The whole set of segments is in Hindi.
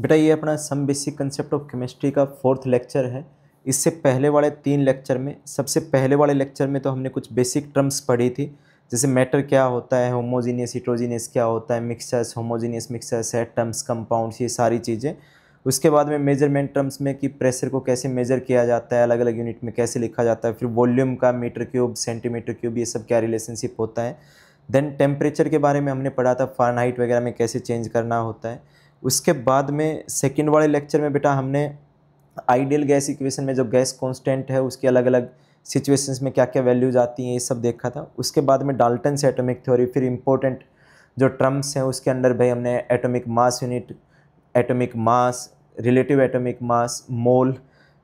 बेटा ये अपना some basic concept of chemistry का 4th लेक्चर है। इससे पहले वाले 3 लेक्चर में, सबसे पहले वाले लेक्चर में तो हमने कुछ बेसिक टर्म्स पढ़ी थी, जैसे मैटर क्या होता है, होमोजीनियस हिट्रोजीनियस क्या होता है, mixtures, homogeneous mixtures, atoms, compounds, ये सारी चीज़ें। उसके बाद में मेजरमेंट टर्म्स में कि प्रेशर को कैसे मेजर किया जाता है, अलग अलग यूनिट में कैसे लिखा जाता है, फिर वॉल्यूम का मीटर क्यूब, सेंटीमीटर क्यूब, ये सब क्या रिलेशनशिप होता है। देन टेम्परेचर के बारे में हमने पढ़ा था, फ़ारेनहाइट वगैरह में कैसे चेंज करना होता है। उसके बाद में सेकंड वाले लेक्चर में बेटा हमने आइडियल गैस इक्वेशन में जो गैस कांस्टेंट है उसकी अलग अलग सिचुएशंस में क्या क्या वैल्यूज आती हैं, ये सब देखा था। उसके बाद में डाल्टन से एटॉमिक थ्योरी, फिर इंपॉर्टेंट जो टर्म्स हैं उसके अंदर भाई हमने atomic mass unit, atomic mass, relative atomic mass, mole,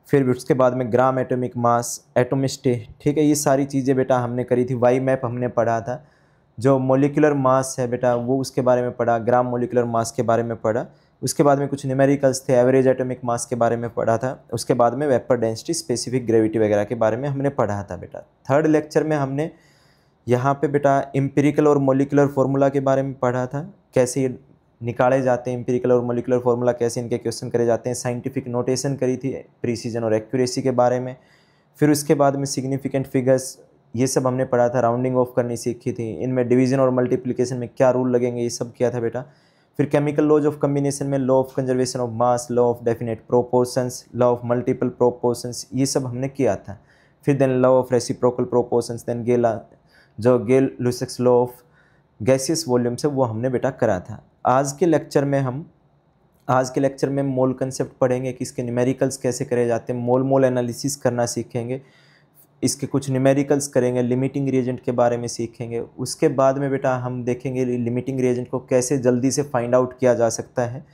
फिर उसके बाद में ग्राम एटॉमिक मास, एटोमिस्टी, ठीक है, ये सारी चीज़ें बेटा हमने करी थी। वाई मैप हमने पढ़ा था, जो मोलिकुलर मास है बेटा वो उसके बारे में पढ़ा, ग्राम मोलिकुलर मास के बारे में पढ़ा। उसके बाद में कुछ न्यूमेरिकल्स थे, एवरेज एटॉमिक मास के बारे में पढ़ा था। उसके बाद में वेपर डेंसिटी, स्पेसिफिक ग्रेविटी वगैरह के बारे में हमने पढ़ा था बेटा। थर्ड लेक्चर में हमने यहाँ पे बेटा इम्पिरिकल और मोलिकुलर फार्मूला के बारे में पढ़ा था, कैसे ये निकाले जाते हैं, इम्पिरिकल और मोलिकुलर फार्मूला कैसे इनके क्वेश्चन करे जाते हैं। साइंटिफिक नोटेशन करी थी, प्रिसीजन और एक्यूरेसी के बारे में। फिर उसके बाद में सिग्निफिकेंट फिगर्स, ये सब हमने पढ़ा था। राउंडिंग ऑफ करनी सीखी थी, इनमें डिवीजन और मल्टीप्लिकेशन में क्या रूल लगेंगे, ये सब किया था बेटा। फिर केमिकल लॉज ऑफ कम्बिनेशन में law of conservation of mass, law of definite proportions, law of multiple proportions, ये सब हमने किया था। फिर then law of reciprocal proportions, then जो Gay Lussac's law of gaseous volume से वो हमने बेटा करा था। आज के लेक्चर में मोल कंसेप्ट पढ़ेंगे कि इसके न्यूमेरिकल्स कैसे करे जाते हैं, मोल एनालिसिस करना सीखेंगे, इसके कुछ न्यूमेरिकल्स करेंगे, लिमिटिंग रिएजेंट के बारे में सीखेंगे। उसके बाद में बेटा हम देखेंगे लिमिटिंग रिएजेंट को कैसे जल्दी से फाइंड आउट किया जा सकता है।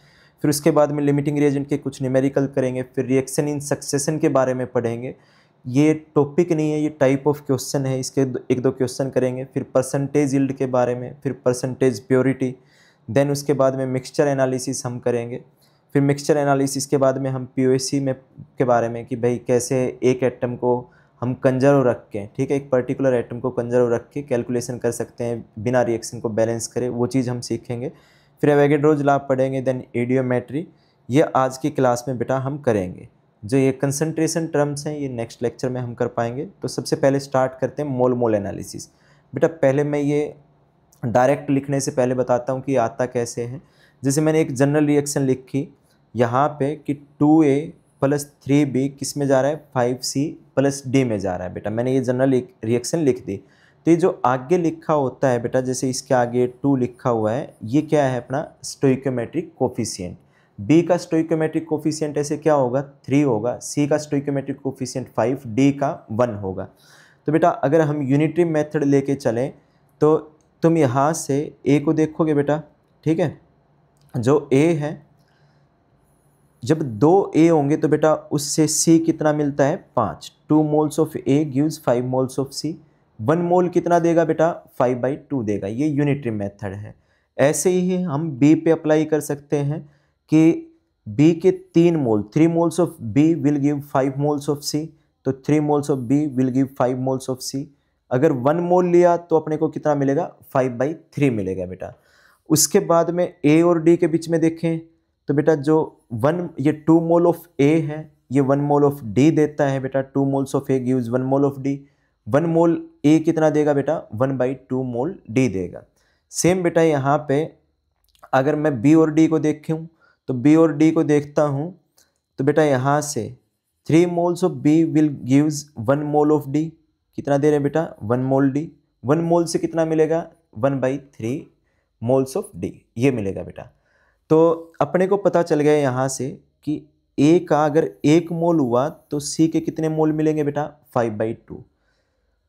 फिर उसके बाद में लिमिटिंग रिएजेंट के कुछ न्यूमेरिकल करेंगे। फिर रिएक्शन इन सक्सेशन के बारे में पढ़ेंगे, ये टॉपिक नहीं है, ये टाइप ऑफ क्वेश्चन है, इसके एक दो क्वेश्चन करेंगे। फिर परसेंटेज यील्ड के बारे में, फिर परसेंटेज प्योरिटी, देन उसके बाद में मिक्सचर एनालिसिस हम करेंगे। फिर मिक्सचर एनालिसिस के बाद में हम पीओसी में के बारे में कि भाई कैसे एक एटम को हम कंजर्व रख के, ठीक है, एक पर्टिकुलर एटम को कंजर्व रख के कैलकुलेशन कर सकते हैं बिना रिएक्शन को बैलेंस करे, वो चीज़ हम सीखेंगे। फिर एवोगाड्रोज लॉ पढ़ेंगे, देन एडियोमेट्री, ये आज की क्लास में बेटा हम करेंगे। जो ये कंसंट्रेशन टर्म्स हैं ये नेक्स्ट लेक्चर में हम कर पाएंगे। तो सबसे पहले स्टार्ट करते हैं मोल एनालिसिस। बेटा पहले मैं ये डायरेक्ट लिखने से पहले बताता हूँ कि आता कैसे है। जैसे मैंने एक जनरल रिएक्शन लिखी यहाँ पे कि 2A + 3B किस में जा रहा है, 5C + D में जा रहा है बेटा। मैंने ये जनरल रिएक्शन लिख दी। तो ये जो आगे लिखा होता है बेटा, जैसे इसके आगे 2 लिखा हुआ है, ये क्या है अपना स्टोइकोमेट्रिक कोफिशिएंट। B का स्टोइकोमेट्रिक कोफिशिएंट ऐसे क्या होगा, 3 होगा। C का स्टोइकोमेट्रिक कोफिशिएंट 5, D का 1 होगा। तो बेटा अगर हम यूनिटरी मेथड लेके चलें तो तुम यहाँ से A को देखोगे बेटा, ठीक है, जो A है, जब 2 A होंगे तो बेटा उससे C कितना मिलता है, 5। 2 moles of A gives 5 moles of C। 1 मोल कितना देगा बेटा, 5/2 देगा। ये यूनिटरी मेथड है। ऐसे ही हम B पे अप्लाई कर सकते हैं कि B के 3 मोल, 3 moles of B will give 5 moles of C, तो 3 moles of B will give 5 moles of C। अगर 1 मोल लिया तो अपने को कितना मिलेगा, 5/3 मिलेगा बेटा। उसके बाद में A और D के बीच में देखें तो बेटा जो ये 2 मोल ऑफ A है, ये 1 मोल ऑफ D देता है बेटा। 2 moles of A gives 1 mole of D। 1 mole A कितना देगा बेटा, 1/2 मोल D देगा। सेम बेटा यहाँ पे अगर मैं B और D को देखूँ तो B और D को देखता हूँ तो बेटा यहाँ से 3 moles of B will gives 1 mole of D। कितना दे रहे हैं बेटा, 1 मोल D। 1 मोल से कितना मिलेगा, 1/3 मोल्स ऑफ D, ये मिलेगा बेटा। तो अपने को पता चल गया यहाँ से कि A का अगर 1 मोल हुआ तो C के कितने मोल मिलेंगे बेटा, 5/2।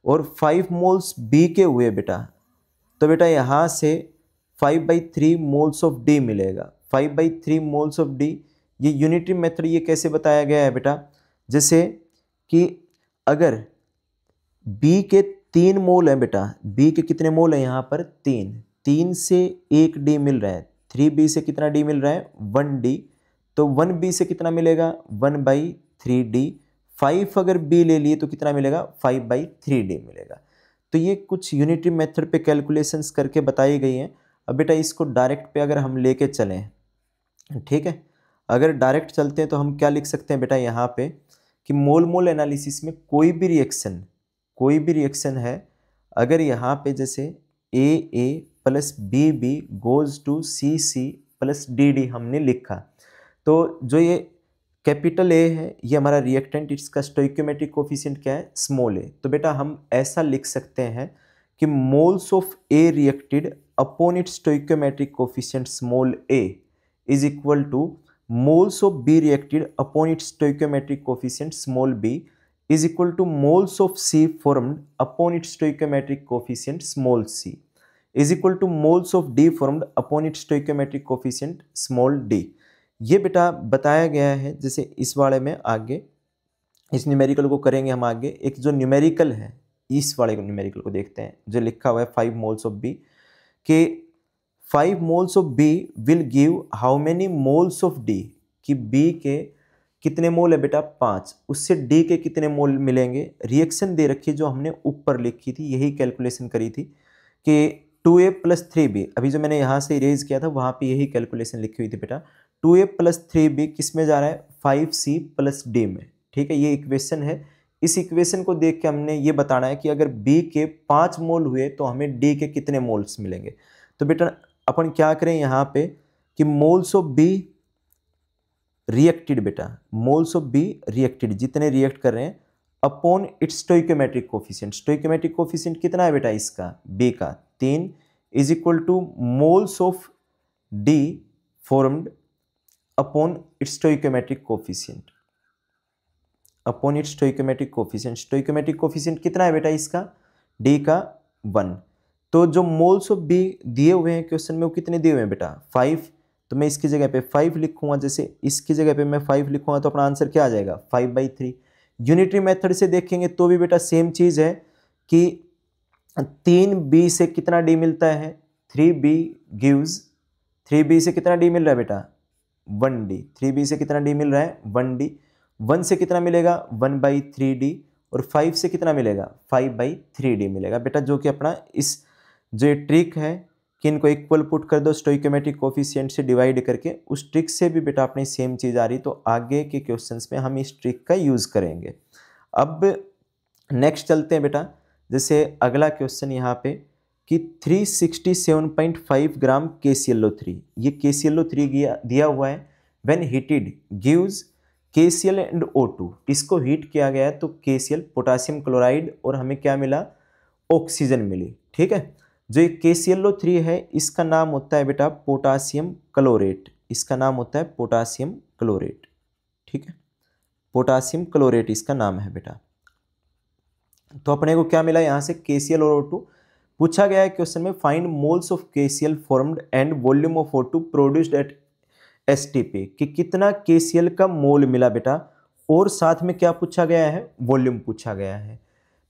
और 5 मोल्स B के हुए बेटा, तो बेटा यहाँ से 5/3 मोल्स ऑफ D मिलेगा। 5/3 मोल्स ऑफ D, ये यूनिटरी मेथड ये कैसे बताया गया है बेटा, जैसे कि अगर B के 3 मोल है बेटा, B के कितने मोल है यहाँ पर, 3 से 1 D मिल रहा है। 3B से कितना D मिल रहा है, 1D। तो 1B से कितना मिलेगा, 1/3D। 5 अगर B ले लिए तो कितना मिलेगा, 5/3D मिलेगा। तो ये कुछ यूनिटरी मेथड पे कैलकुलेशंस करके बताई गई हैं। अब बेटा इसको डायरेक्ट पे अगर हम लेके चलें, ठीक है, अगर डायरेक्ट चलते हैं तो हम क्या लिख सकते हैं बेटा यहाँ पे कि मोल मोल एनालिसिस में कोई भी रिएक्शन है, अगर यहाँ पे जैसे A plus B goes to C plus D हमने लिखा, तो जो ये कैपिटल ए है ये हमारा रिएक्टेंट, इसका स्टोइकोमेट्रिक कोफिशिएंट क्या है, स्मॉल ए। तो बेटा हम ऐसा लिख सकते हैं कि moles of a reacted upon its stoichiometric coefficient small a is equal to moles of B reacted upon its stoichiometric coefficient small b is equal to moles of C formed upon its stoichiometric coefficient small c is equal to moles of D formed upon its stoichiometric coefficient small d। ये बेटा बताया गया है। जैसे इस वाले में आगे इस न्यूमेरिकल को करेंगे हम आगे, एक जो न्यूमेरिकल है इस वाले न्यूमेरिकल को देखते हैं जो लिखा हुआ है 5 moles of B के 5 moles of B will give how many moles of D, कि B के कितने मोल है बेटा 5, उससे D के कितने मोल मिलेंगे। रिएक्शन दे रखी है जो हमने ऊपर लिखी थी, यही कैलकुलेशन करी थी कि 2A प्लस 3B, अभी जो मैंने यहाँ से इरेज किया था वहाँ पे यही कैलकुलेशन लिखी हुई थी बेटा। 2A प्लस 3B किस में जा रहा है, 5C प्लस D में। ठीक है, ये इक्वेशन है। इस इक्वेशन को देख के हमने ये बताना है कि अगर B के 5 मोल हुए तो हमें D के कितने मोल्स मिलेंगे। तो बेटा अपन क्या करें यहाँ पे कि मोल्स ऑफ बी रिएक्टेड, बेटा मोल्स ऑफ बी रिएक्टेड जितने रिएक्ट कर रहे हैं upon its stoichiometric coefficient, stoichiometric coefficient कितना है बेटा इसका बी का 3 is equal two moles of D formed upon its stoichiometric coefficient, upon its stoichiometric coefficient. Stoichiometric coefficient कितना है बेटा इसका डी का 1। तो जो मोल्स ऑफ बी दिए हुए हैं क्वेश्चन में वो कितने दिए हुए हैं बेटा 5, तो मैं इसकी जगह पे 5 लिखूंगा। जैसे इसकी जगह पे मैं 5 लिखूंगा तो अपना आंसर क्या आ जाएगा 5/3। यूनिटरी मेथड से देखेंगे तो भी बेटा सेम चीज़ है कि 3b से कितना d मिलता है 3b गिव्स, 3b से कितना d मिल रहा है बेटा 1d, 3b से कितना d मिल रहा है 1d, 1 से कितना मिलेगा 1/3d और 5 से कितना मिलेगा 5/3d मिलेगा बेटा, जो कि अपना इस जो ये ट्रिक है कि इनको इक्वल पुट कर दो स्टोइकोमेट्रिक कोफिशिएंट से डिवाइड करके, उस ट्रिक से भी बेटा अपनी सेम चीज़ आ रही। तो आगे के क्वेश्चंस में हम इस ट्रिक का यूज़ करेंगे। अब नेक्स्ट चलते हैं बेटा, जैसे अगला क्वेश्चन यहाँ पे कि 367.5 ग्राम KClO3, ये KClO3 दिया हुआ है, when heated gives KCl and O2, इसको हीट किया गया है तो KCl पोटासियम क्लोराइड और हमें क्या मिला ऑक्सीजन मिली। ठीक है, जो ये KClO3 है इसका नाम होता है बेटा पोटासियम क्लोरेट, इसका नाम होता है पोटासियम क्लोरेट। ठीक है, पोटासियम क्लोरेट इसका नाम है बेटा। तो अपने को क्या मिला यहाँ से KCl और O2 पूछा गया है क्वेश्चन में, find moles of KCl formed and volume of O2 produced at STP, कि कितना KCl का मोल मिला बेटा, और साथ में क्या पूछा गया है वॉल्यूम पूछा गया है।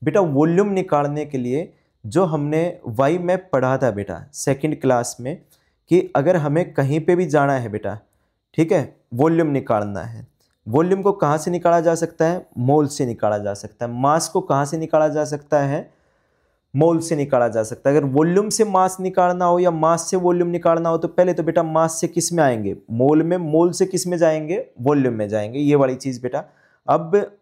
बेटा वॉल्यूम निकालने के लिए जो हमने वाई मैप पढ़ा था बेटा सेकंड क्लास में, कि अगर हमें कहीं पे भी जाना है बेटा, ठीक है, वॉल्यूम निकालना है, वॉल्यूम को कहाँ से निकाला जा सकता है मोल से निकाला जा सकता है। मास को कहाँ से निकाला जा सकता है मोल से निकाला जा सकता है। अगर वॉल्यूम से मास निकालना हो या मास से वॉल्यूम निकालना हो तो पहले तो बेटा मास से किस में आएंगे मोल में, मोल से किस में जाएंगे वॉल्यूम में जाएंगे, ये वाली चीज़ बेटा। अब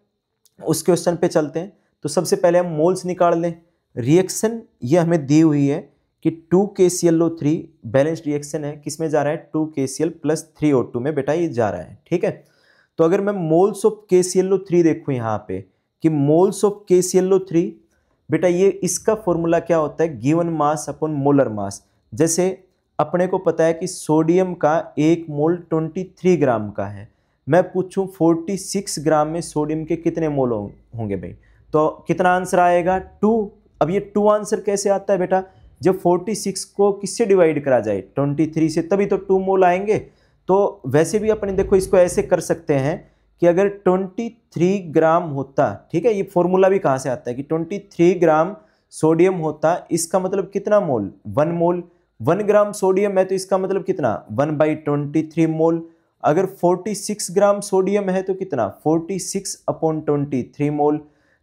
उस क्वेश्चन पे चलते हैं। तो सबसे पहले हम मोल्स निकाल लें। रिएक्शन ये हमें दी हुई है कि 2 KClO3 बैलेंस्ड रिएक्शन है, किस में जा रहा है 2 KCl प्लस 3 O2 में बेटा ये जा रहा है। ठीक है, तो अगर मैं मोल्स ऑफ KClO3 देखूँ यहाँ पे कि मोल्स ऑफ KClO3 बेटा ये इसका फॉर्मूला क्या होता है गिवन मास अपॉन मोलर मास। जैसे अपने को पता है कि सोडियम का 1 मोल 23 ग्राम का है, मैं पूछूं 46 ग्राम में सोडियम के कितने मोल होंगे भाई, तो कितना आंसर आएगा 2। अब ये 2 आंसर कैसे आता है बेटा, जब 46 को किससे डिवाइड करा जाए 23 से, तभी तो 2 मोल आएंगे। तो वैसे भी अपने देखो इसको ऐसे कर सकते हैं कि अगर 23 ग्राम होता, ठीक है, ये फॉर्मूला भी कहाँ से आता है कि 23 ग्राम सोडियम होता, इसका मतलब कितना मोल 1 मोल, 1 ग्राम सोडियम है तो इसका मतलब कितना 1/23 मोल। अगर 46 ग्राम सोडियम है तो कितना 46/23 मोल।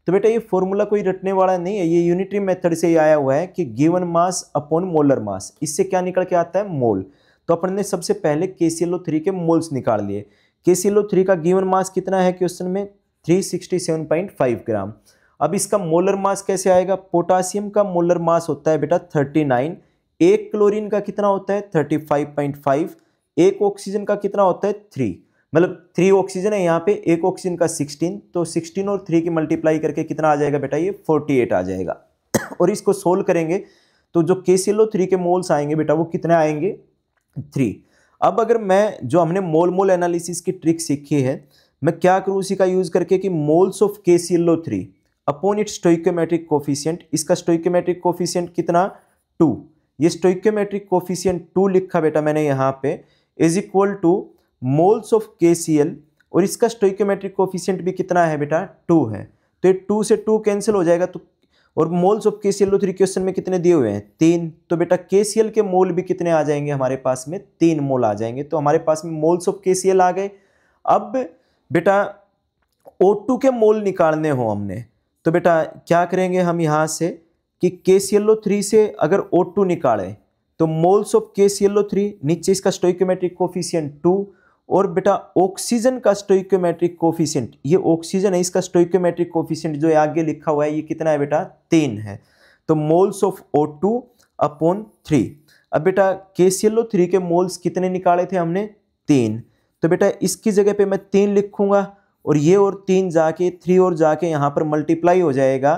तो बेटा ये फॉर्मूला कोई रटने वाला नहीं है, ये यूनिटरी मेथड से ही आया हुआ है कि गिवन मास अपॉन मोलर मास, इससे क्या निकल के आता है मोल। तो अपन ने सबसे पहले KClO3 के मोल्स निकाल लिए। KClO3 का गिवन मास कितना है क्वेश्चन में, 367.5 ग्राम। अब इसका मोलर मास कैसे आएगा, पोटासियम का मोलर मास होता है बेटा 39, एक क्लोरीन का कितना होता है 35.5, एक ऑक्सीजन का कितना होता है 3, मतलब 3 ऑक्सीजन है यहाँ पे, एक ऑक्सीजन का 16, तो 16 और 3 की मल्टीप्लाई करके कितना आ जाएगा बेटा, ये 48 आ जाएगा। और इसको सोल्व करेंगे तो जो KClO3 के मोल्स आएंगे बेटा वो कितने आएंगे 3। अब अगर मैं जो हमने मोल मोल एनालिसिस की ट्रिक सीखी है, मैं क्या करूँ उसी का यूज करके कि moles of KClO3 upon its stoichiometric coefficient, इसका स्टोइकोमेट्रिक कोफिशिएंट कितना 2, ये स्टोइकोमेट्रिक कोफिशिएंट 2 लिखा बेटा मैंने यहाँ पे, is equal two moles of KCl, और इसका स्टोइकोमेट्रिक कोफिशिएंट भी कितना है बेटा 2 है, तो ये 2 से 2 कैंसिल हो जाएगा, तो और मोल्स ऑफ KClO3 क्वेश्चन में कितने दिए हुए हैं 3, तो बेटा KCl के मोल भी कितने आ जाएंगे हमारे पास में 3 मोल आ जाएंगे, तो हमारे पास में मोल्स ऑफ KCl आ गए। अब बेटा O2 के मोल निकालने हो हमने, तो बेटा क्या करेंगे हम यहाँ से कि KClO3 से अगर O2 निकालें तो मोल्स ऑफ KClO3, नीचे इसका स्टोइकोमेट्रिक कोफिशिएंट 2, और बेटा ऑक्सीजन का स्टोइकोमेट्रिक कोफिशिएंट, ये ऑक्सीजन है इसका स्टोइकोमेट्रिक कोफिशिएंट जो आगे लिखा हुआ है ये कितना है बेटा 3 है, तो मोल्स ऑफ O2 अपॉन 3। अब बेटा KClO3 के मोल्स कितने निकाले थे हमने 3, तो बेटा इसकी जगह पे मैं 3 लिखूंगा और ये और 3 जाके 3 और जाके यहाँ पर मल्टीप्लाई हो जाएगा,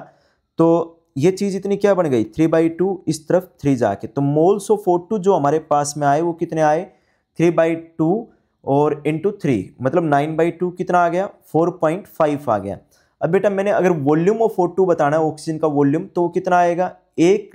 तो ये चीज़ इतनी क्या बन गई 3/2, इस तरफ 3 जाके, तो मोल्स ऑफ O2 जो हमारे पास में आए वो कितने आए 3/2 और इंटू 3, मतलब 9/2 कितना आ गया 4.5 आ गया। अब बेटा मैंने अगर वॉल्यूम ऑफ O2 बताना है ऑक्सीजन का वॉल्यूम, तो वो कितना आएगा, एक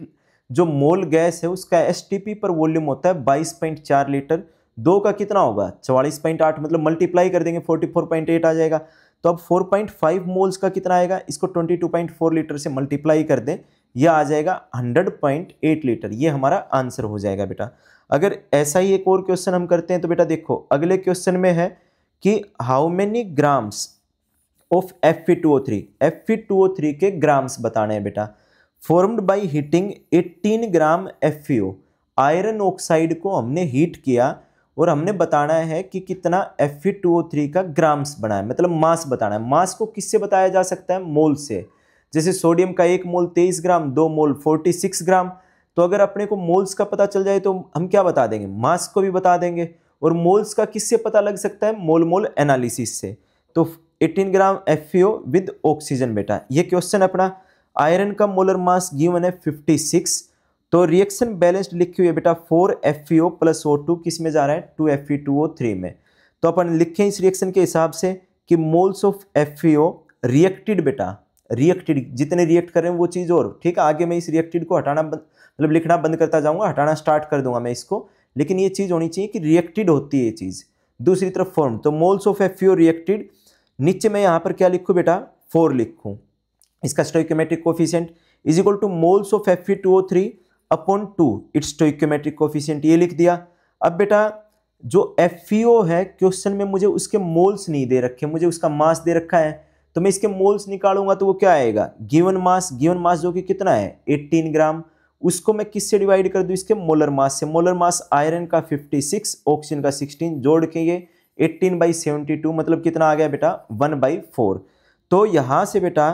जो मोल गैस है उसका STP पर वॉल्यूम होता है 22.4 लीटर, 2 का कितना होगा 44.8, मतलब मल्टीप्लाई कर देंगे 44.8 आ जाएगा। तो अब 4.5 मोल्स का कितना आएगा, इसको 22.4 लीटर से मल्टीप्लाई कर दें, यह आ जाएगा 100.8 लीटर, ये हमारा आंसर हो जाएगा बेटा। अगर ऐसा ही एक और क्वेश्चन हम करते हैं तो बेटा देखो अगले क्वेश्चन में है कि how many grams of Fe2O3, Fe2O3 के ग्राम्स बताने हैं बेटा, formed by heating 18 gram FeO, iron oxide को हमने हीट किया और हमने बताना है कि कितना Fe2O3 का ग्राम्स बना है, मतलब मास बताना है। मास को किससे बताया जा सकता है, मोल से, जैसे सोडियम का 1 मोल 23 ग्राम, 2 मोल 46 ग्राम, तो अगर अपने को मोल्स का पता चल जाए तो हम क्या बता देंगे, मास को भी बता देंगे। और मोल्स का किससे पता लग सकता है, मोल मोल एनालिसिस से, तो 18 ग्राम FeO विद ऑक्सीजन बेटा। ये क्वेश्चन अपना आयरन का मोलर मास गिवन है 56, तो रिएक्शन बैलेंस्ड लिखी हुई है बेटा 4 FeO प्लस O2 किस में जा रहा है 2 Fe2O3 में, तो अपन लिखें इस रिएक्शन के हिसाब से कि मोल्स ऑफ FeO रिएक्टेड बेटा, रिएक्टेड जितने रिएक्ट कर रहे हैं वो चीज़, और ठीक है आगे मैं इस रिएक्टेड को हटाना मतलब लिखना बंद करता जाऊंगा, हटाना स्टार्ट कर दूंगा मैं इसको, लेकिन ये चीज़ होनी चाहिए कि रिएक्टेड होती है ये चीज़। दूसरी तरफ फॉर्म, तो मोल्स ऑफ FeO रिएक्टेड, नीचे मैं यहाँ पर क्या लिखूँ बेटा 4 लिखूँ, इसका stoichiometric coefficient is equal two moles of Fe2O3 upon 2 it's stoichiometric coefficient, ये लिख दिया। अब बेटा जो FeO है क्वेश्चन में मुझे उसके मोल्स नहीं दे रखे, मुझे उसका मास दे रखा है, तो मैं इसके मोल्स निकालूंगा तो वो क्या आएगा, गिवन मास जो कि कितना है 18 ग्राम, उसको मैं किससे डिवाइड कर दूं, इसके मोलर मास से। मोलर मास आयरन का 56, ऑक्सीजन का 16, जोड़ के ये 18/72, मतलब कितना आ गया बेटा 1/4। तो यहाँ से बेटा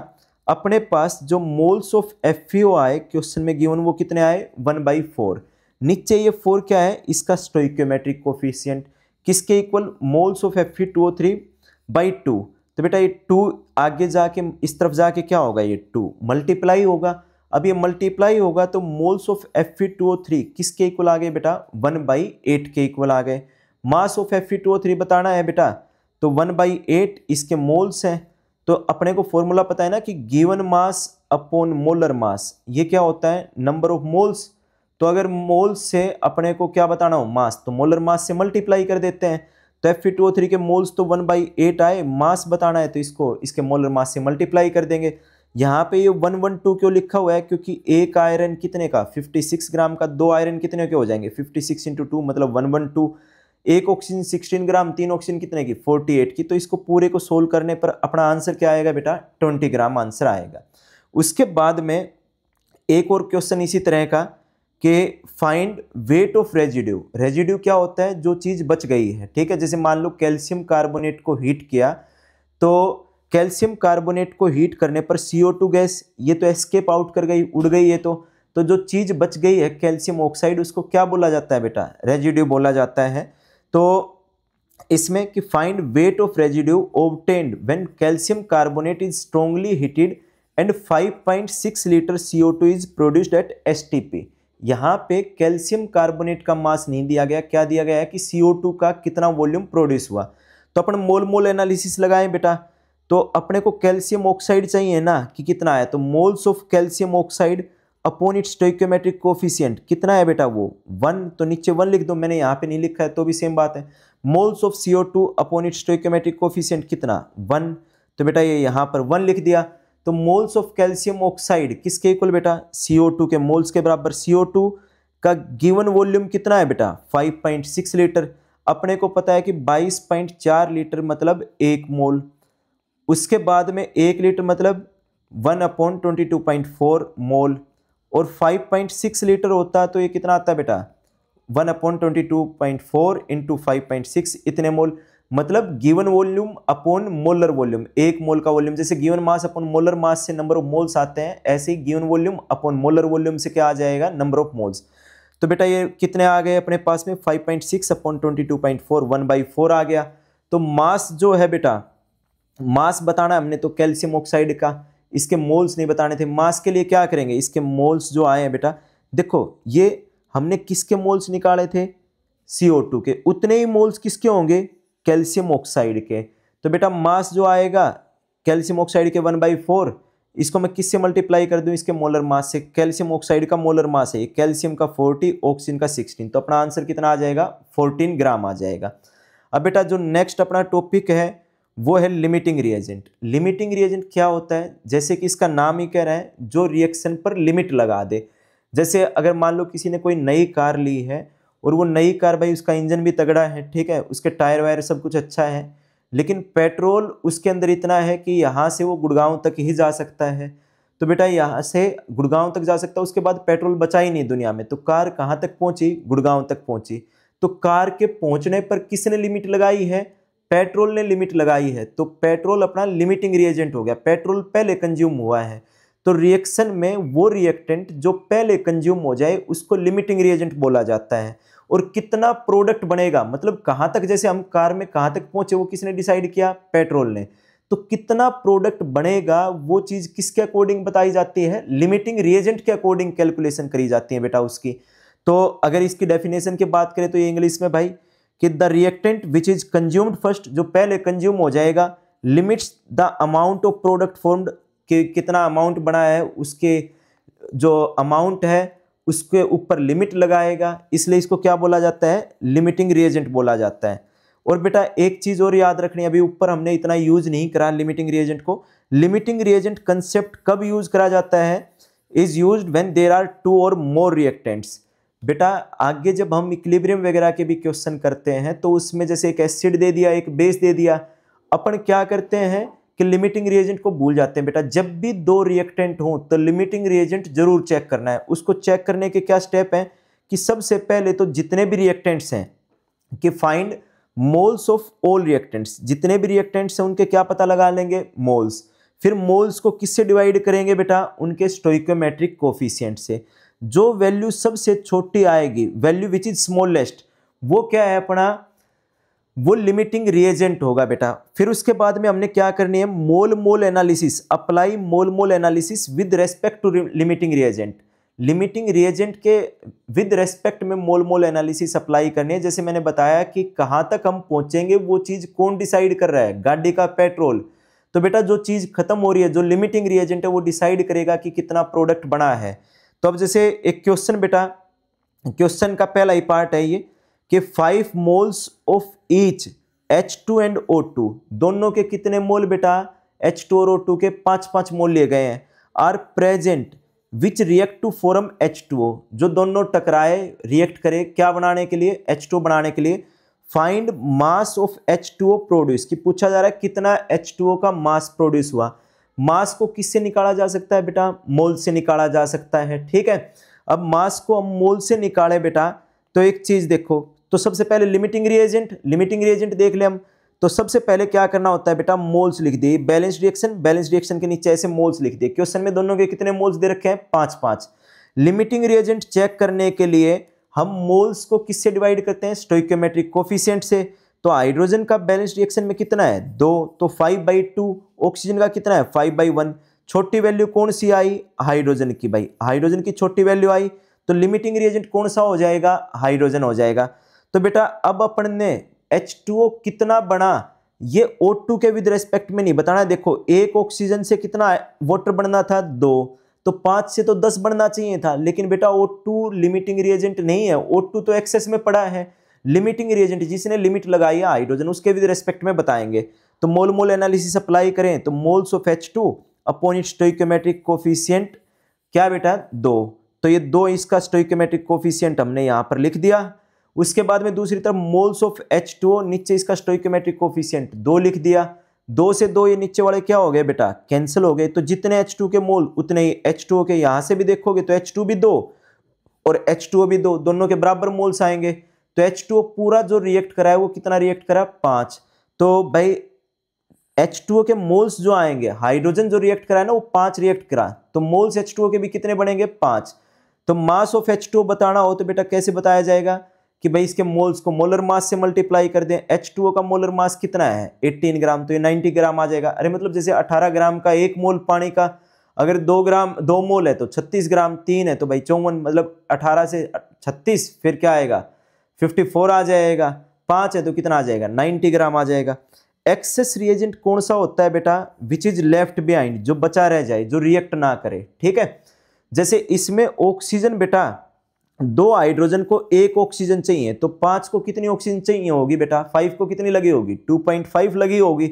अपने पास जो मोल्स ऑफ FeO आए क्वेश्चन में गिवन वो कितने आए 1/4, नीचे ये 4 क्या है, इसका स्टोइकोमेट्रिक कोफिशिएंट, किसके इक्वल, मोल्स ऑफ Fe2O3/2, तो बेटा ये 2 आगे जाके इस तरफ जाके क्या होगा, ये 2 मल्टीप्लाई होगा। अब ये मल्टीप्लाई होगा तो मोल्स ऑफ Fe2O3 किसके इक्वल आ गए बेटा 1/8 के इक्वल आ गए। मास ऑफ Fe2O3 बताना है बेटा, तो 1/8 इसके मोल्स हैं, तो अपने को फॉर्मूला पता है ना कि गिवन मास अपॉन मोलर मास, ये क्या होता है नंबर ऑफ मोल्स, तो अगर मोल्स से अपने को क्या बताना हो मास, तो मोलर मास से मल्टीप्लाई कर देते हैं, तो Fe2O3 के मोल्स तो 1/8 आए, मास बताना है तो इसको इसके मोलर मास से मल्टीप्लाई कर देंगे। यहाँ पे ये 112 क्यों लिखा हुआ है, क्योंकि एक आयरन कितने का 56 ग्राम का, 2 आयरन कितने के हो जाएंगे 56 × 2 मतलब 112, एक ऑक्सीजन 16 ग्राम, 3 ऑक्सीजन कितने की 48 की, तो इसको पूरे को सोल्व करने पर अपना आंसर क्या आएगा बेटा 20 ग्राम आंसर आएगा। उसके बाद में एक और क्वेश्चन इसी तरह का कि find weight of residue. Residue क्या होता है? जो चीज़ बच गई है, ठीक है। जैसे मान लो कैल्शियम कार्बोनेट को हीट किया, तो कैल्शियम कार्बोनेट को हीट करने पर CO2 गैस ये तो एस्केप आउट कर गई, उड़ गई है। तो जो चीज़ बच गई है कैल्शियम ऑक्साइड, उसको क्या बोला जाता है बेटा? रेजिड्यू बोला जाता है। तो इसमें कि find weight of residue obtained when calcium carbonate is strongly heated and 5.6 litre CO2 is produced at STP। यहाँ पे कैल्शियम कार्बोनेट का मास नहीं दिया गया, क्या दिया गया है कि CO2 का कितना वॉल्यूम प्रोड्यूस हुआ। तो अपन मोल मोल एनालिसिस लगाएं बेटा, तो अपने को कैल्शियम ऑक्साइड चाहिए ना कि कितना है, तो moles of calcium oxide upon its stoichiometric coefficient कितना है बेटा? वो 1। तो नीचे 1 लिख दो, मैंने यहाँ पे नहीं लिखा है तो भी सेम बात है। Moles of CO2 upon its stoichiometric coefficient कितना? 1। तो बेटा ये यहाँ पर 1 लिख दिया। तो मोल्स ऑफ कैल्शियम ऑक्साइड किसके इक्वल बेटा? CO2 के मोल्स के बराबर। CO2 का गिवन वॉल्यूम कितना है बेटा? 5.6 लीटर। अपने को पता है कि 22.4 लीटर मतलब 1 मोल। उसके बाद में 1 लीटर मतलब 1/22.4 मोल, और 5.6 लीटर होता तो ये कितना आता है बेटा? 1/22.4 इंटू 5.6 इतने मोल, मतलब given volume upon molar volume. 1 mole का वॉल्यूम, जैसे given mass upon molar mass से नंबर ऑफ मोल्स आते हैं, ऐसे ही given volume upon molar volume से क्या आ जाएगा? Number of moles. तो बेटा ये कितने आ गए अपने पास में? 5.6/22.4 1/4 आ गया। तो मास जो है बेटा, मास बताना हमने तो कैल्शियम ऑक्साइड का, इसके मोल्स नहीं बताने थे। मास के लिए क्या करेंगे? इसके मोल्स जो आए हैं बेटा, देखो ये हमने किसके मोल्स निकाले थे? CO2 के। उतने ही मोल्स किसके होंगे? कैल्शियम ऑक्साइड के। तो बेटा मास जो आएगा कैल्शियम ऑक्साइड के 1/4, इसको मैं किससे मल्टीप्लाई कर दूं? इसके मोलर मास से। कैल्शियम ऑक्साइड का मोलर मास है कैल्शियम का 40, ऑक्सीजन का 16, तो अपना आंसर कितना आ जाएगा? 14 ग्राम आ जाएगा। अब बेटा जो नेक्स्ट अपना टॉपिक है वो है लिमिटिंग रिएजेंट। लिमिटिंग रिएजेंट क्या होता है? जैसे कि इसका नाम ही कह रहा है, जो रिएक्शन पर लिमिट लगा दे। जैसे अगर मान लो किसी ने कोई नई कार ली है, और वो नई कार भाई उसका इंजन भी तगड़ा है, ठीक है, उसके टायर वायर सब कुछ अच्छा है, लेकिन पेट्रोल उसके अंदर इतना है कि यहाँ से वो गुड़गांव तक ही जा सकता है। तो बेटा यहाँ से गुड़गांव तक जा सकता है, उसके बाद पेट्रोल बचा ही नहीं दुनिया में। तो कार कहाँ तक पहुँची? गुड़गांव तक पहुँची। तो कार के पहुँचने पर किसने लिमिट लगाई है? पेट्रोल ने लिमिट लगाई है। तो पेट्रोल अपना लिमिटिंग रिएजेंट हो गया, पेट्रोल पहले कंज्यूम हुआ है। तो रिएक्शन में वो रिएक्टेंट जो पहले कंज्यूम हो जाए उसको लिमिटिंग रिएजेंट बोला जाता है। और कितना प्रोडक्ट बनेगा, मतलब कहाँ तक, जैसे हम कार में कहाँ तक पहुंचे वो किसने डिसाइड किया? पेट्रोल ने। तो कितना प्रोडक्ट बनेगा वो चीज़ किसके अकॉर्डिंग बताई जाती है? लिमिटिंग रिएजेंट के अकॉर्डिंग कैलकुलेशन करी जाती है बेटा उसकी। तो अगर इसकी डेफिनेशन की बात करें तो ये इंग्लिश में भाई कि the reactant which is consumed first, जो पहले कंज्यूम हो जाएगा, limits the amount of product formed, कि कितना अमाउंट बना है उसके जो अमाउंट है उसके ऊपर लिमिट लगाएगा, इसलिए इसको क्या बोला जाता है? लिमिटिंग रिएजेंट बोला जाता है। और बेटा एक चीज़ और याद रखनी, अभी ऊपर हमने इतना यूज नहीं करा लिमिटिंग रिएजेंट को। लिमिटिंग रिएजेंट कंसेप्ट कब यूज करा जाता है? Is used when there are 2 or more reactants. बेटा आगे जब हम इक्विलिब्रियम वगैरह के भी क्वेश्चन करते हैं तो उसमें जैसे एक एसिड दे दिया, एक बेस दे दिया, अपन क्या करते हैं कि लिमिटिंग रिएजेंट को भूल जाते हैं। बेटा जब भी 2 रिएक्टेंट हो तो लिमिटिंग रिएजेंट जरूर चेक करना है। उसको चेक करने के क्या स्टेप हैं कि सबसे पहले तो जितने भी रिएक्टेंट्स हैं कि find moles of all reactants, जितने भी रिएक्टेंट्स हैं उनके क्या पता लगा लेंगे? मोल्स। फिर मोल्स को किससे डिवाइड करेंगे बेटा? उनके स्टोइकोमेट्रिक कोफिशिएंट से। जो वैल्यू सबसे छोटी आएगी, वैल्यू विच इज स्मॉलेस्ट, वो क्या है अपना? वो लिमिटिंग रिएजेंट होगा बेटा। फिर उसके बाद में हमने क्या करनी है? Mole mole analysis, apply mole mole analysis with respect to limiting reagent. Limiting reagent के विद रेस्पेक्ट में मोल मोल एनालिसिस अप्लाई करनी है। जैसे मैंने बताया कि कहाँ तक हम पहुंचेंगे वो चीज़ कौन डिसाइड कर रहा है? गाड़ी का पेट्रोल। तो बेटा जो चीज़ खत्म हो रही है, जो लिमिटिंग रिएजेंट है, वो डिसाइड करेगा कि कितना प्रोडक्ट बना है। तो अब जैसे एक क्वेश्चन बेटा, क्वेश्चन का पहला ही पार्ट है ये कि 5 moles of each H2 and O2, दोनों के कितने मोल बेटा? H2 और O2 के 5-5 मोल लिए गए हैं। Are present which react to form H2O, जो दोनों टकराए रिएक्ट करे क्या बनाने के लिए? H2O बनाने के लिए। Find mass of H2O produce, कि पूछा जा रहा है कितना H2O का मास प्रोड्यूस हुआ। मास को किससे निकाला जा सकता है बेटा? मोल से निकाला जा सकता है, ठीक है। अब मास को हम मोल से निकाले बेटा, तो एक चीज देखो, तो सबसे पहले लिमिटिंग रिएजेंट देख ले हम। तो सबसे पहले क्या करना होता है बेटा, मोल्स लिख दिए, बैलेंस्ड रिएक्शन के नीचे ऐसे मोल्स लिख दिए। क्वेश्चन में दोनों के कितने मोल्स दे रखे हैं, 5-5। लिमिटिंग रिएजेंट चेक करने के लिए हम मोल्स को किससे डिवाइड करते हैं, स्टोइकियोमेट्रिक कोफिशिएंट से। तो हाइड्रोजन का बैलेंस्ड रिएक्शन में कितना है, 2, तो 5/2। ऑक्सीजन का कितना है, 5/1। छोटी वैल्यू कौन सी आई, हाइड्रोजन की। भाई हाइड्रोजन की छोटी वैल्यू आई, तो लिमिटिंग रिएजेंट कौन सा हो जाएगा, हाइड्रोजन हो जाएगा। तो बेटा अब अपन ने H2O कितना बना, ये O2 के विद रेस्पेक्ट में नहीं बताना है। देखो एक ऑक्सीजन से कितना वाटर बनना था, 2, तो 5 से तो 10 बनना चाहिए था, लेकिन बेटा O2 लिमिटिंग रिएजेंट नहीं है, O2 तो एक्सेस में पड़ा है। लिमिटिंग रिएजेंट जिसने लिमिट लगाई है हाइड्रोजन, उसके विद रेस्पेक्ट में बताएंगे। तो मोल मोल एनालिसिस अप्लाई करें तो moles of H2 upon its stoichiometric coefficient क्या बेटा, 2। तो ये 2 इसका स्टोइकियोमेट्रिक कोफिशिएंट हमने यहां पर लिख दिया। उसके बाद में दूसरी तरफ मोल्स ऑफ H2O, नीचे इसका स्टोइकियोमेट्रिक कोफिशिएंट 2 लिख दिया। 2 से 2 ये नीचे वाले क्या हो गए बेटा, कैंसिल हो गए। तो जितने H2 के मोल उतने ही H2O के, यहां से भी देखोगे तो H2 भी 2 और H2O भी 2, दोनों के बराबर मोल्स आएंगे। तो H2O पूरा जो रिएक्ट करा है वो कितना रिएक्ट करा, 5। तो भाई H2O के मोल्स जो आएंगे, हाइड्रोजन जो रिएक्ट करा है ना वो 5 रिएक्ट करा, तो मोल्स H2O के भी कितने बनेंगे, 5। तो मास ऑफ H2O बताना हो तो बेटा कैसे बताया जाएगा कि भाई इसके मोल्स को मोलर मास से मल्टीप्लाई कर दें। H2O का मोलर मास कितना है, 18 ग्राम, तो ये 90 ग्राम आ जाएगा। अरे मतलब जैसे 18 ग्राम का 1 मोल पानी का, अगर 2 मोल है तो 36 ग्राम, 3 है तो भाई 54, मतलब 18 से 36 फिर क्या आएगा, 54 आ जाएगा। 5 है तो कितना आ जाएगा, 90 ग्राम आ जाएगा। एक्सेस रिएजेंट कौन सा होता है बेटा, विच इज लेफ्ट बिहाइंड, जो बचा रह जाए, जो रिएक्ट ना करे। ठीक है, जैसे इसमें ऑक्सीजन बेटा 2 हाइड्रोजन को 1 ऑक्सीजन चाहिए, तो 5 को कितनी ऑक्सीजन चाहिए होगी बेटा, 5 को कितनी लगी होगी, 2.5 लगी होगी।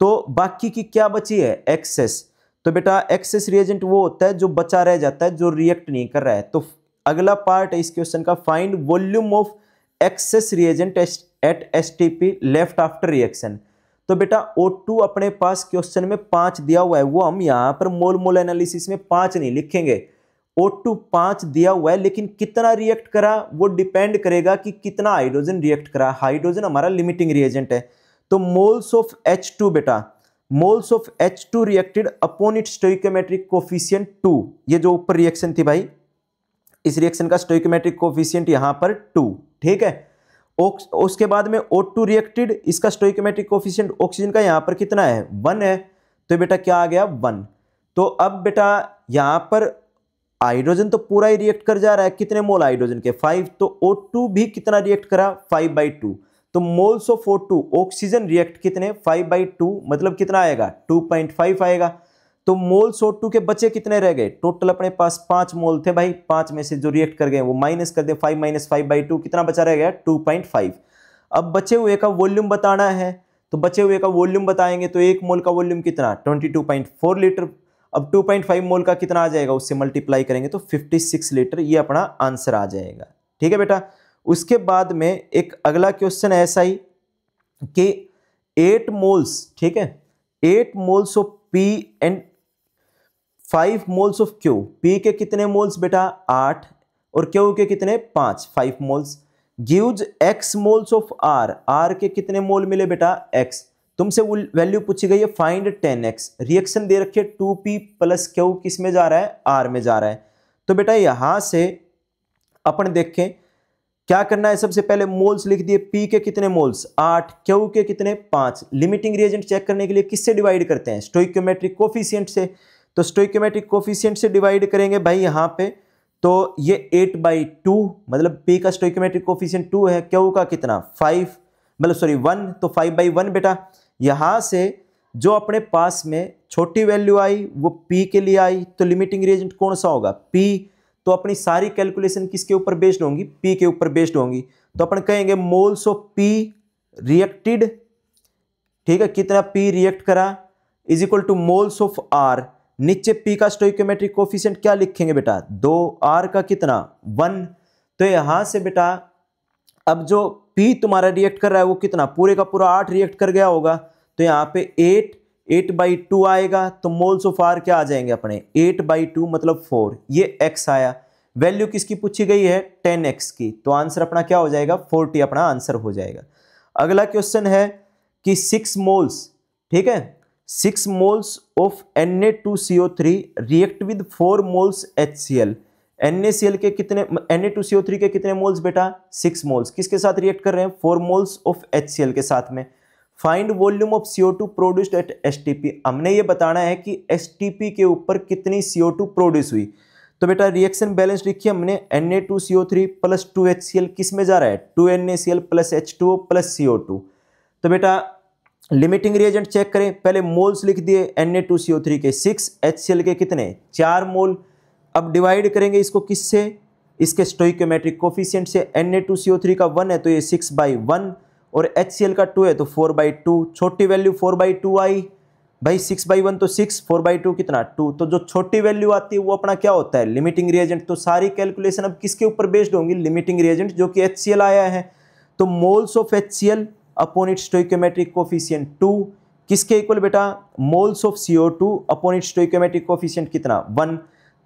तो बाकी की क्या बची है, एक्सेस। तो बेटा एक्सेस रिएजेंट वो होता है जो बचा रह जाता है, जो रिएक्ट नहीं कर रहा है। तो अगला पार्ट है इस क्वेश्चन का, find volume of excess reagent at STP left after reaction. तो बेटा O2 अपने पास क्वेश्चन में 5 दिया हुआ है, वो हम यहाँ पर मोल मोल एनालिसिस में 5 नहीं लिखेंगे। O2 5 दिया हुआ है, लेकिन कितना रिएक्ट करा वो डिपेंड करेगा कि कितना हाइड्रोजन रिएक्ट करा। हाइड्रोजन हमारा लिमिटिंग रिएजेंट है। तो मोल्स ऑफ H2 बेटा, moles of H2 reacted upon it's stoichiometric coefficient 2, ये जो ऊपर रिएक्शन थी भाई, इस रिएक्शन का स्टोइकियोमेट्रिक कोफिशिएंट यहां पर 2। ठीक है, उसके बाद में O2 रिएक्टेड, इसका स्टोइकियोमेट्रिक कोफिशिएंट ऑक्सीजन का यहां पर कितना है, 1 है, तो बेटा क्या आ गया, 1। तो अब बेटा यहां पर हाइड्रोजन तो पूरा ही रिएक्ट कर जा रहा है, कितने मोल हाइड्रोजन के, 5, तो O2 भी कितना रिएक्ट करा, 5/2। तो moles of O2, oxygen react कितने, 5/2, मतलब कितना आएगा, 2.5 आएगा। तो मोल्स O2 के बचे कितने रह गए, टोटल अपने पास 5 मोल थे भाई, 5 में से जो रिएक्ट कर गए वो माइनस कर दे, 5 - 5/2 कितना बचा रह गया, 2.5। अब बचे हुए का वॉल्यूम बताना है, तो बचे हुए का वॉल्यूम बताएंगे तो 1 मोल का वॉल्यूम कितना, 22.4 लीटर। अब 2.5 मोल का कितना आ जाएगा, उससे मल्टीप्लाई करेंगे तो 56 लीटर, ये अपना आंसर आ जाएगा। ठीक है बेटा, उसके बाद में एक अगला क्वेश्चन ऐसा ही कि 8 मोल्स, ठीक है, 8 moles of P and 5 moles of Q। P के कितने मोल्स बेटा, 8, और Q के कितने, 5, 5 moles. Gives X moles of R, R के कितने मोल मिले बेटा, X। तुमसे वैल्यू पूछी गई है, फाइंड 10x। रिएक्शन दे रखी है 2P + Q, किस में जा रहा है, R में जा रहा है। तो बेटा यहां से अपन देखें क्या करना है, सबसे पहले मोल्स लिख दिए, P के कितने मोल्स, 8, Q के कितने, 5। लिमिटिंग रिएजेंट चेक करने के लिए किससे डिवाइड करते हैं, स्टोइकियोमेट्रिक कोफिशिएंट से। तो स्टोइकियोमेट्रिक कोफिशिएंट से डिवाइड करेंगे भाई यहाँ पे, तो ये 8/2, मतलब P का स्टोइकियोमेट्रिक कोफिशिएंट 2 है, Q का कितना, 5, मतलब सॉरी 1, तो 5/1 बेटा। यहां से जो अपने पास में छोटी वैल्यू आई वो P के लिए आई, तो लिमिटिंग रिएजेंट कौन सा होगा, P। तो अपनी सारी कैलकुलेशन किसके ऊपर बेस्ड होंगी, P के ऊपर बेस्ड होंगी। तो अपन कहेंगे मोल्स ऑफ P रिएक्टेड, ठीक है, कितना P रिएक्ट करा, is equal two moles of R। नीचे P का स्टोइकियोमेट्रिक कोफिशिएंट क्या लिखेंगे बेटा, 2, R का कितना, 1। तो यहां से बेटा अब जो P तुम्हारा रिएक्ट कर रहा है वो कितना, पूरे का पूरा 8 रिएक्ट कर गया होगा, तो यहाँ पे 8/2 आएगा। तो मोल्स ऑफ R क्या आ जाएंगे अपने, 8/2 मतलब 4, ये X आया। वैल्यू किसकी पूछी गई है 10x की, तो आंसर अपना क्या हो जाएगा 40 अपना आंसर हो जाएगा। अगला क्वेश्चन है कि 6 मोल्स, ठीक है, 6 moles of Na2CO3 react with 4 moles HCl। NaCl के कितने, Na2CO3 के कितने मोल्स बेटा 6 मोल्स, किसके साथ रिएक्ट कर रहे हैं 4 मोल्स ऑफ HCl के साथ में। Find volume of CO2 produced at STP। हमने ये बताना है कि STP के ऊपर कितनी CO2 प्रोड्यूस हुई। तो बेटा रिएक्शन बैलेंस लिखिए हमने, Na2CO3 प्लस 2HCl किस में जा रहा है 2NaCl plus H2O plus CO2। तो बेटा लिमिटिंग रिएजेंट चेक करें, पहले मोल्स लिख दिए Na2CO3 के 6, HCl के कितने 4 मोल। अब डिवाइड करेंगे इसको किससे, इसके स्टोइकोमेट्रिक कोफिशिएंट से। Na2CO3 का 1 है तो ये 6/1 और HCl का 2 है तो 4/2। छोटी वैल्यू 4/2 आई भाई, 6/1 तो 6, 4/2 कितना 2। तो जो छोटी वैल्यू आती है वो अपना क्या होता है लिमिटिंग रिएजेंट। तो सारी कैलकुलेशन अब किसके ऊपर बेस्ड होंगी, लिमिटिंग रिएजेंट जो कि HCl आया है। तो moles of HCl upon its stoichiometric coefficient 2 किसके इक्वल बेटा, moles of CO2 upon its stoichiometric coefficient कितना 1।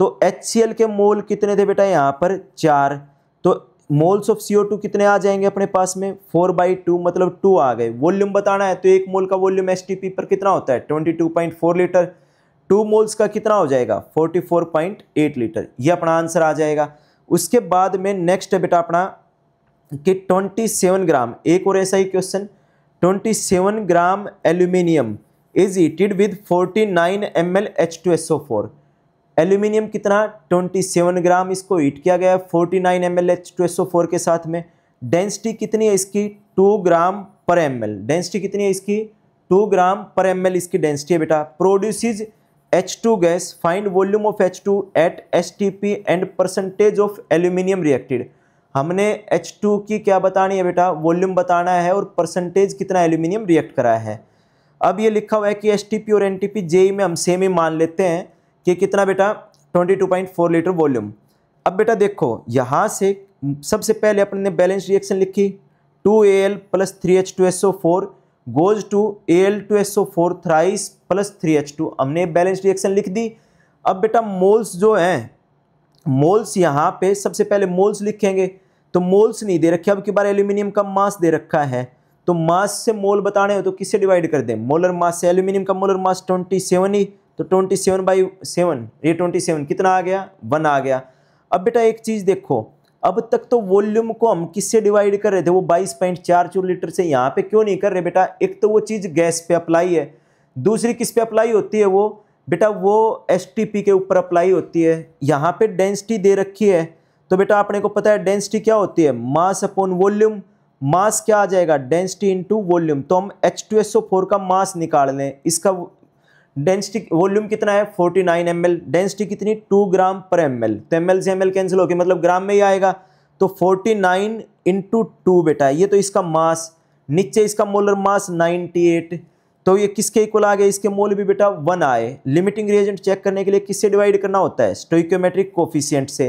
तो HCl के मोल कितने थे बेटा यहाँ पर 4, तो मोल्स ऑफ CO2 कितने आ जाएंगे अपने पास में 4/2 मतलब 2 आ गए। वॉल्यूम बताना है तो 1 मोल का वॉल्यूम STP पर कितना होता है 22.4 लीटर, 2 मोल्स का कितना हो जाएगा 44.8 लीटर, ये अपना आंसर आ जाएगा। उसके बाद में नेक्स्ट है बेटा अपना कि 27 ग्राम, एक और ऐसा ही question, 27 gram aluminium is heated with 49 ml H2SO4। Aluminium कितना 27 ग्राम इसको हीट किया गया 49 ml H2SO4 के साथ में। डेंसिटी कितनी है इसकी 2 ग्राम पर ml, डेंसिटी कितनी है इसकी 2 ग्राम पर ml इसकी डेंसिटी है बेटा। Produces H2 gas, find volume of H2 at STP and percentage of aluminium reacted. हमने H2 की क्या बतानी है बेटा, वॉल्यूम बताना है और परसेंटेज कितना एल्यूमिनियम रिएक्ट करा है। अब ये लिखा हुआ है कि STP और NTP जेई में हम सेम ही मान लेते हैं कि कितना बेटा 22.4 लीटर वॉल्यूम। अब बेटा देखो यहाँ से सबसे पहले अपन ने बैलेंस रिएक्शन लिखी 2Al plus 3H2SO4 goes to Al2SO4 thrice plus 3H2, हमने बैलेंस रिएक्शन लिख दी। अब बेटा मोल्स जो हैं, मोल्स यहाँ पे सबसे पहले मोल्स लिखेंगे, तो मोल्स नहीं दे रखे, अब की बार एल्यूमिनियम का मास दे रखा है, तो मास से मोल बताने हो तो किससे डिवाइड कर दें, मोलर मास से। एल्यूमिनियम का मोलर मास 27 ही, तो 27/7 ये 27 कितना आ गया 1 आ गया। अब बेटा एक चीज़ देखो, अब तक तो वॉल्यूम को हम किससे डिवाइड कर रहे थे, वो 22.44 लीटर से, यहाँ पे क्यों नहीं कर रहे बेटा, एक तो वो चीज़ गैस पे अप्लाई है, दूसरी किस पे अप्लाई होती है वो बेटा, वो STP के ऊपर अप्लाई होती है। यहाँ पे डेंसिटी दे रखी है, तो बेटा अपने को पता है डेंसिटी क्या होती है मास अपॉन वॉल्यूम। मास क्या आ जाएगा डेंसिटी इनटू वॉल्यूम, तो हम H2SO4 का मास निकाल लें, इसका डेंसिटी वॉल्यूम कितना है 49 ml, डेंसिटी कितनी 2 ग्राम पर ml, तो ml से ml कैंसिल होके मतलब ग्राम में ही आएगा, तो 49 × 2 बेटा, ये तो इसका मास, नीचे इसका मोलर मास 98, तो ये किसके इक्वल आ गया, इसके मोल भी बेटा 1 आए। लिमिटिंग रिएजेंट चेक करने के लिए किससे डिवाइड करना होता है स्टोइकोमेट्रिक कोफिशिएंट से,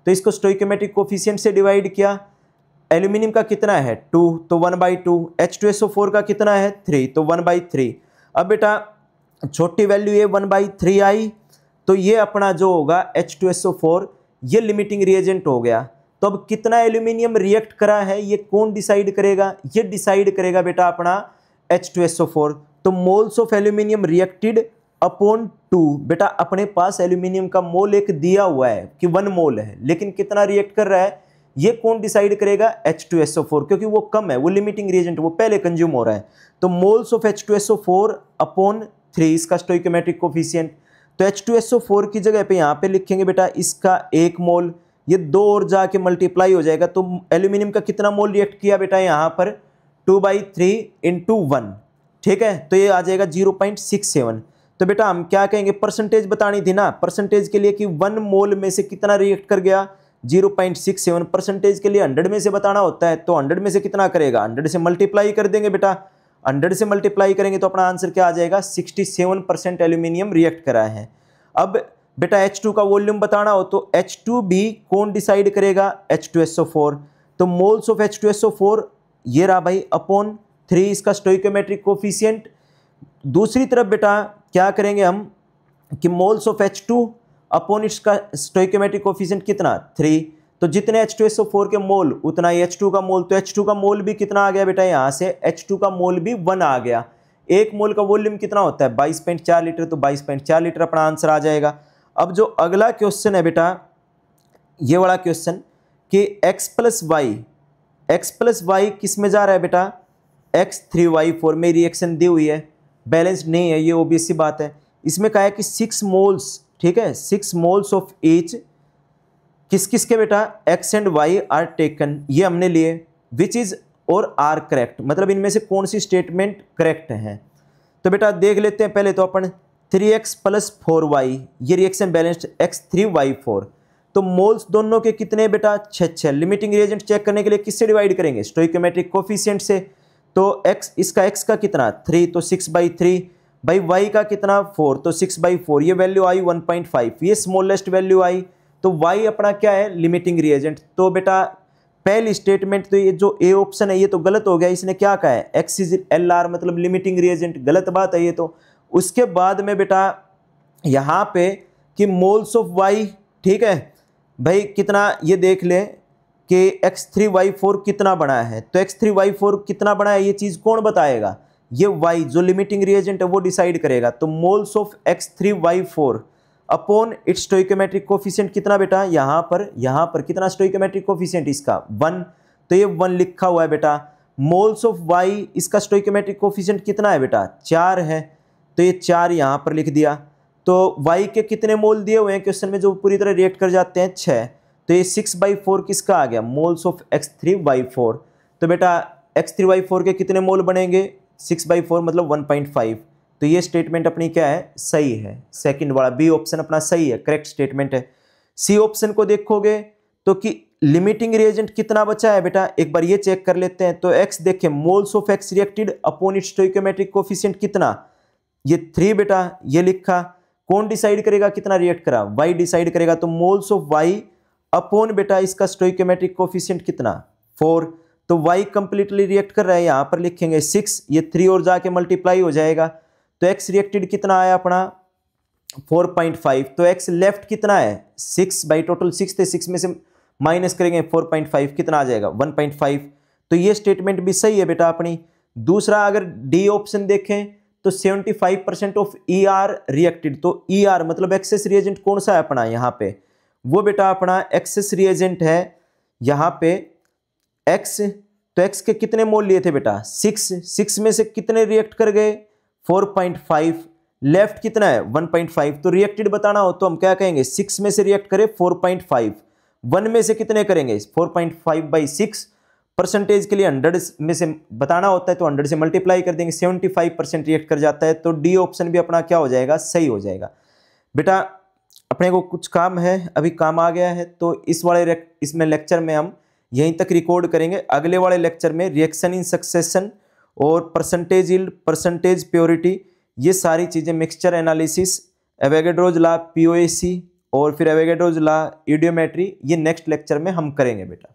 तो इसको स्टोइकोमेट्रिक कोफिशिएंट से डिवाइड किया। एल्यूमिनियम का कितना है 2 तो 1/2, H2SO4 का कितना है 3 तो 1/3। अब बेटा छोटी वैल्यू ये 1/3 आई, तो ये अपना जो होगा H2SO4 ये लिमिटिंग रिएजेंट हो गया। तो अब कितना एल्यूमिनियम रिएक्ट करा है ये कौन डिसाइड करेगा, ये डिसाइड करेगा बेटा अपना H2SO4। तो moles of aluminium reacted upon 2, बेटा अपने पास एल्यूमिनियम का मोल एक दिया हुआ है कि 1 मोल है, लेकिन कितना रिएक्ट कर रहा है ये कौन डिसाइड करेगा H2SO4, क्योंकि वो कम है, वो लिमिटिंग रिएजेंट वो पहले कंज्यूम हो रहा है। तो मोल्स ऑफ H2SO4 अपॉन 3 इसका स्टोइकोमेट्रिक कोफिशिएंट, तो H2SO4 की जगह पे यहाँ पे लिखेंगे बेटा इसका 1 मोल, ये 2 और जाके मल्टीप्लाई हो जाएगा, तो एल्यूमिनियम का कितना मोल रिएक्ट किया बेटा यहाँ पर 2/3 × 1, ठीक है, तो ये आ जाएगा 0.67। तो बेटा हम क्या कहेंगे, परसेंटेज बतानी थी ना, परसेंटेज के लिए कि 1 मोल में से कितना रिएक्ट कर गया 0.67, परसेंटेज के लिए 100 में से बताना होता है, तो 100 में से कितना करेगा 100 से मल्टीप्लाई कर देंगे बेटा, 100 से मल्टीप्लाई करेंगे तो अपना आंसर क्या आ जाएगा 67% एल्यूमिनियम रिएक्ट करा है। अब बेटा H2 का वॉल्यूम बताना हो तो H2 भी कौन डिसाइड करेगा H2SO4, तो मोल्स ऑफ H2SO4 ये रहा भाई अपॉन 3 इसका स्टोइकोमेट्रिक कोफिशिएंट। दूसरी तरफ बेटा क्या करेंगे हम कि मोल्स ऑफ H2 अपॉन इसका स्टोइकोमेट्रिक कोफिशिएंट कितना 3। तो जितने H2SO4 के मोल उतना ही H2 का मोल, तो H2 का मोल भी कितना आ गया बेटा, यहाँ से H2 का मोल भी 1 आ गया। एक मोल का वॉल्यूम कितना होता है 22.4 लीटर, तो 22.4 लीटर अपना आंसर आ जाएगा। अब जो अगला क्वेश्चन है बेटा, ये वाला क्वेश्चन कि x प्लस वाई किस में जा रहा है बेटा, X3Y4 में रिएक्शन दी हुई है, बैलेंस नहीं है, ये ओबीसी बात है। इसमें कहा है कि 6 मोल्स, ठीक है, 6 मोल्स ऑफ ईच किस किस के बेटा, X and Y are taken, ये हमने लिए, which is or are correct, मतलब इनमें से कौन सी स्टेटमेंट करेक्ट है। तो बेटा देख लेते हैं पहले तो अपन 3x प्लस 4y, ये रिएक्शन बैलेंस्ड X3Y4। तो मोल्स दोनों के कितने बेटा 6। लिमिटिंग रिएजेंट चेक करने के लिए किससे डिवाइड करेंगे, स्टोइकोमेट्रिक कोफिशिएंट से। तो x, इसका x का कितना 3, तो 6/3, भाई y का कितना 4, तो 6/4, ये वैल्यू आई 1.5, ये स्मॉलेस्ट वैल्यू आई। तो y अपना क्या है, लिमिटिंग रिएजेंट। तो बेटा पहली स्टेटमेंट तो ये जो ए ऑप्शन है ये तो गलत हो गया, इसने क्या कहा है x इज LR मतलब लिमिटिंग रिएजेंट, गलत बात है ये तो। उसके बाद में बेटा यहाँ पे कि मोल्स ऑफ y, ठीक है भाई, कितना ये देख ले कि X3Y4 कितना बना है, तो X3Y4 कितना बना है ये चीज़ कौन बताएगा, ये y जो लिमिटिंग रिएजेंट है वो डिसाइड करेगा। तो moles of X3Y4 upon its stoichiometric coefficient कितना बेटा, यहाँ पर कितना स्टोइकोमेट्रिक कोफिशिएंट इसका 1, तो ये 1 लिखा हुआ है बेटा। मोल्स ऑफ y, इसका स्टोइकोमेट्रिक कोफिशिएंट कितना है बेटा 4 है, तो ये 4 यहाँ पर लिख दिया। तो y के कितने मोल दिए हुए हैं क्वेश्चन में जो पूरी तरह रिएक्ट कर जाते हैं 6, तो ये 6/4 किसका आ गया, मोल्स ऑफ X3Y4। तो बेटा X3Y4 के कितने मोल बनेंगे 6/4 मतलब 1.5। तो ये स्टेटमेंट अपनी क्या है, सही है, सेकंड वाला बी ऑप्शन अपना सही है, करेक्ट स्टेटमेंट है। सी ऑप्शन को देखोगे तो कि लिमिटिंग रिएजेंट कितना बचा है बेटा, एक बार ये चेक कर लेते हैं। तो x देखें, moles of x reacted upon its stoichiometric coefficient कितना, ये 3 बेटा, ये लिखा। कौन डिसाइड करेगा कितना रिएक्ट करा, y डिसाइड करेगा। तो मोल्स ऑफ y अपॉन बेटा इसका स्टोइकोमेट्रिक कोफिशिएंट कितना 4, तो y कंप्लीटली रिएक्ट कर रहा है, यहाँ पर लिखेंगे 6, ये 3 और जाके मल्टीप्लाई हो जाएगा। तो x रिएक्टेड कितना आया अपना 4.5, तो x लेफ्ट कितना है 6, बाई टोटल 6 थे, 6 में से माइनस करेंगे 4.5 कितना आ जाएगा 1.5। तो ये स्टेटमेंट भी सही है बेटा अपनी। दूसरा अगर डी ऑप्शन देखें तो 75% ऑफ ER रिएक्टेड, तो ER मतलब एक्सेस रिएजेंट कौन सा है अपना यहाँ पे, वो बेटा अपना एक्सेस रिएजेंट है यहाँ पे x। तो x के कितने मोल लिए थे बेटा 6 में से कितने रिएक्ट कर गए 4.5, लेफ्ट कितना है 1.5। तो रिएक्टेड बताना हो तो हम क्या कहेंगे 6 में से रिएक्ट करें 4.5, 1 में से कितने करेंगे 4.5/6, परसेंटेज के लिए 100 में से बताना होता है तो 100 से मल्टीप्लाई कर देंगे, 75% रिएक्ट कर जाता है। तो डी ऑप्शन भी अपना क्या हो जाएगा, सही हो जाएगा। बेटा अपने को कुछ काम है, अभी काम आ गया है, तो इसमें लेक्चर में हम यहीं तक रिकॉर्ड करेंगे। अगले वाले लेक्चर में रिएक्शन इन सक्सेशन और परसेंटेज यील्ड, परसेंटेज प्योरिटी, ये सारी चीज़ें, mixture analysis, Avogadro's law, POAC और फिर एवोगाड्रोज लॉ, ईडियोमेट्री, ये नेक्स्ट लेक्चर में हम करेंगे बेटा।